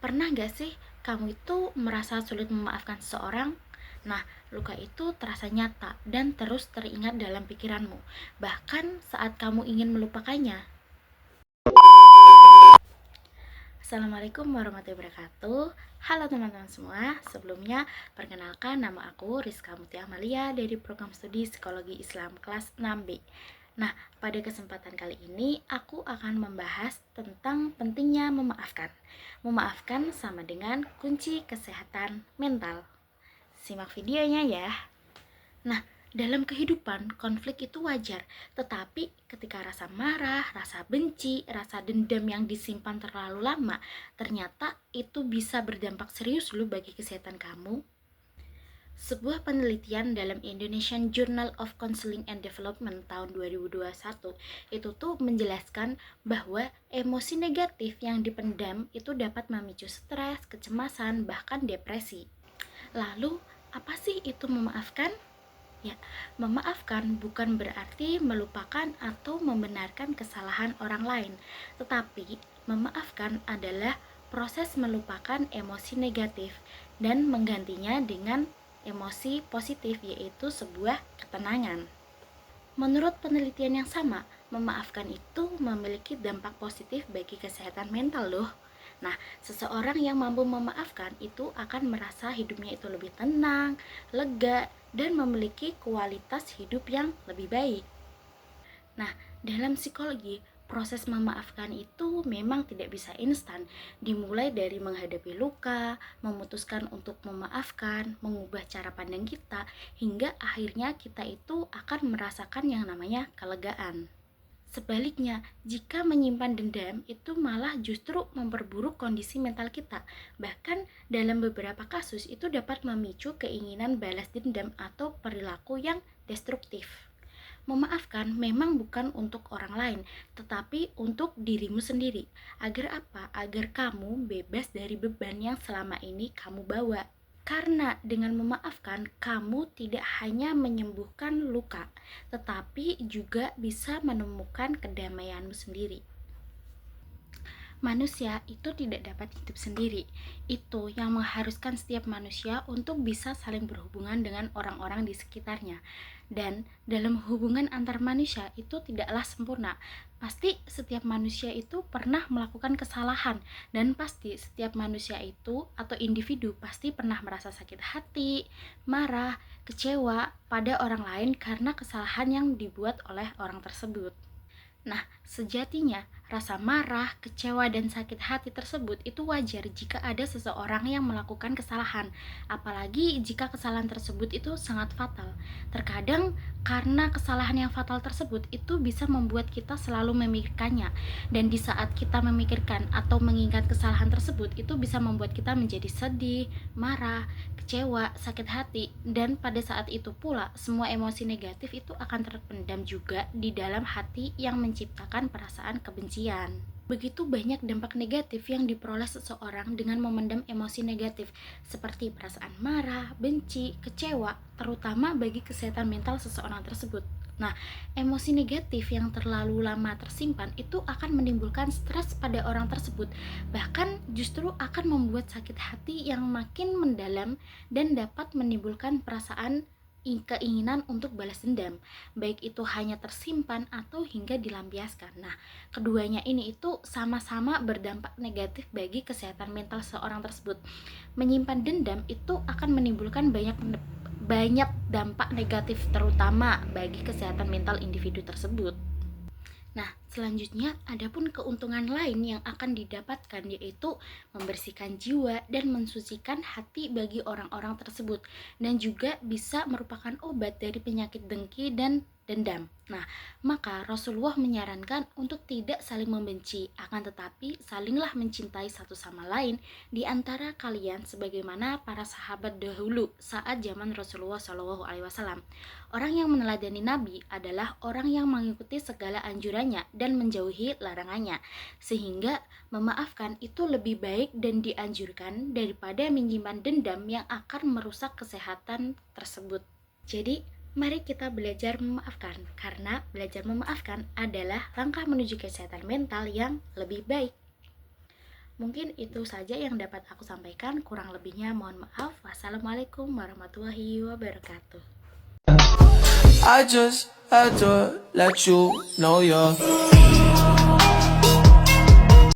Pernah gak sih kamu itu merasa sulit memaafkan seseorang? Nah, luka itu terasa nyata dan terus teringat dalam pikiranmu, bahkan saat kamu ingin melupakannya. Assalamualaikum warahmatullahi wabarakatuh. Halo teman-teman semua. Sebelumnya, perkenalkan nama aku Rizka Mutia Amalia dari program studi Psikologi Islam kelas 6B. Nah, pada kesempatan kali ini aku akan membahas tentang pentingnya memaafkan. Memaafkan sama dengan kunci kesehatan mental. Simak videonya ya. Nah, dalam kehidupan, konflik itu wajar. Tetapi ketika rasa marah, rasa benci, rasa dendam yang disimpan terlalu lama, ternyata itu bisa berdampak serius loh bagi kesehatan kamu. Sebuah penelitian dalam Indonesian Journal of Counseling and Development tahun 2021 itu tuh menjelaskan bahwa emosi negatif yang dipendam itu dapat memicu stres, kecemasan, bahkan depresi. Lalu, apa sih itu memaafkan? Ya, memaafkan bukan berarti melupakan atau membenarkan kesalahan orang lain, tetapi memaafkan adalah proses melupakan emosi negatif dan menggantinya dengan emosi positif, yaitu sebuah ketenangan. Menurut penelitian yang sama, memaafkan itu memiliki dampak positif bagi kesehatan mental loh. Nah, seseorang yang mampu memaafkan itu akan merasa hidupnya itu lebih tenang, lega, dan memiliki kualitas hidup yang lebih baik. Nah, dalam psikologi, proses memaafkan itu memang tidak bisa instan. Dimulai dari menghadapi luka, memutuskan untuk memaafkan, mengubah cara pandang kita, hingga akhirnya kita itu akan merasakan yang namanya kelegaan. Sebaliknya, jika menyimpan dendam itu malah justru memperburuk kondisi mental kita. Bahkan dalam beberapa kasus itu dapat memicu keinginan balas dendam atau perilaku yang destruktif. Memaafkan memang bukan untuk orang lain, tetapi untuk dirimu sendiri. Agar apa? Agar kamu bebas dari beban yang selama ini kamu bawa. Karena dengan memaafkan, kamu tidak hanya menyembuhkan luka, tetapi juga bisa menemukan kedamaianmu sendiri. Manusia itu tidak dapat hidup sendiri. Itu yang mengharuskan setiap manusia untuk bisa saling berhubungan dengan orang-orang di sekitarnya. Dan dalam hubungan antar manusia itu tidaklah sempurna. Pasti setiap manusia itu pernah melakukan kesalahan, dan pasti setiap manusia itu atau individu pasti pernah merasa sakit hati, marah, kecewa pada orang lain karena kesalahan yang dibuat oleh orang tersebut. Nah, sejatinya rasa marah, kecewa, dan sakit hati tersebut itu wajar jika ada seseorang yang melakukan kesalahan, apalagi jika kesalahan tersebut itu sangat fatal. Terkadang karena kesalahan yang fatal tersebut itu bisa membuat kita selalu memikirkannya, dan di saat kita memikirkan atau mengingat kesalahan tersebut itu bisa membuat kita menjadi sedih, marah, kecewa, sakit hati, dan pada saat itu pula semua emosi negatif itu akan terpendam juga di dalam hati yang menciptakan perasaan kebencian. Begitu banyak dampak negatif yang diperoleh seseorang dengan memendam emosi negatif seperti perasaan marah, benci, kecewa, terutama bagi kesehatan mental seseorang tersebut. Nah, emosi negatif yang terlalu lama tersimpan itu akan menimbulkan stres pada orang tersebut, bahkan justru akan membuat sakit hati yang makin mendalam dan dapat menimbulkan perasaan keinginan untuk balas dendam, baik itu hanya tersimpan atau hingga dilampiaskan. Nah, keduanya ini itu sama-sama berdampak negatif bagi kesehatan mental seorang tersebut. Menyimpan dendam itu akan menimbulkan banyak dampak negatif terutama bagi kesehatan mental individu tersebut. Nah, selanjutnya adapun keuntungan lain yang akan didapatkan yaitu membersihkan jiwa dan mensucikan hati bagi orang-orang tersebut, dan juga bisa merupakan obat dari penyakit dengki dan dendam. Nah, maka Rasulullah menyarankan untuk tidak saling membenci, akan tetapi salinglah mencintai satu sama lain di antara kalian sebagaimana para sahabat dahulu saat zaman Rasulullah SAW. Orang yang meneladani Nabi adalah orang yang mengikuti segala anjurannya dan menjauhi larangannya, sehingga memaafkan itu lebih baik dan dianjurkan daripada menyimpan dendam yang akan merusak kesehatan tersebut. Jadi, mari kita belajar memaafkan, karena belajar memaafkan adalah langkah menuju kesehatan mental yang lebih baik. Mungkin itu saja yang dapat aku sampaikan, kurang lebihnya mohon maaf. Wassalamualaikum warahmatullahi wabarakatuh. I just had to let you know you're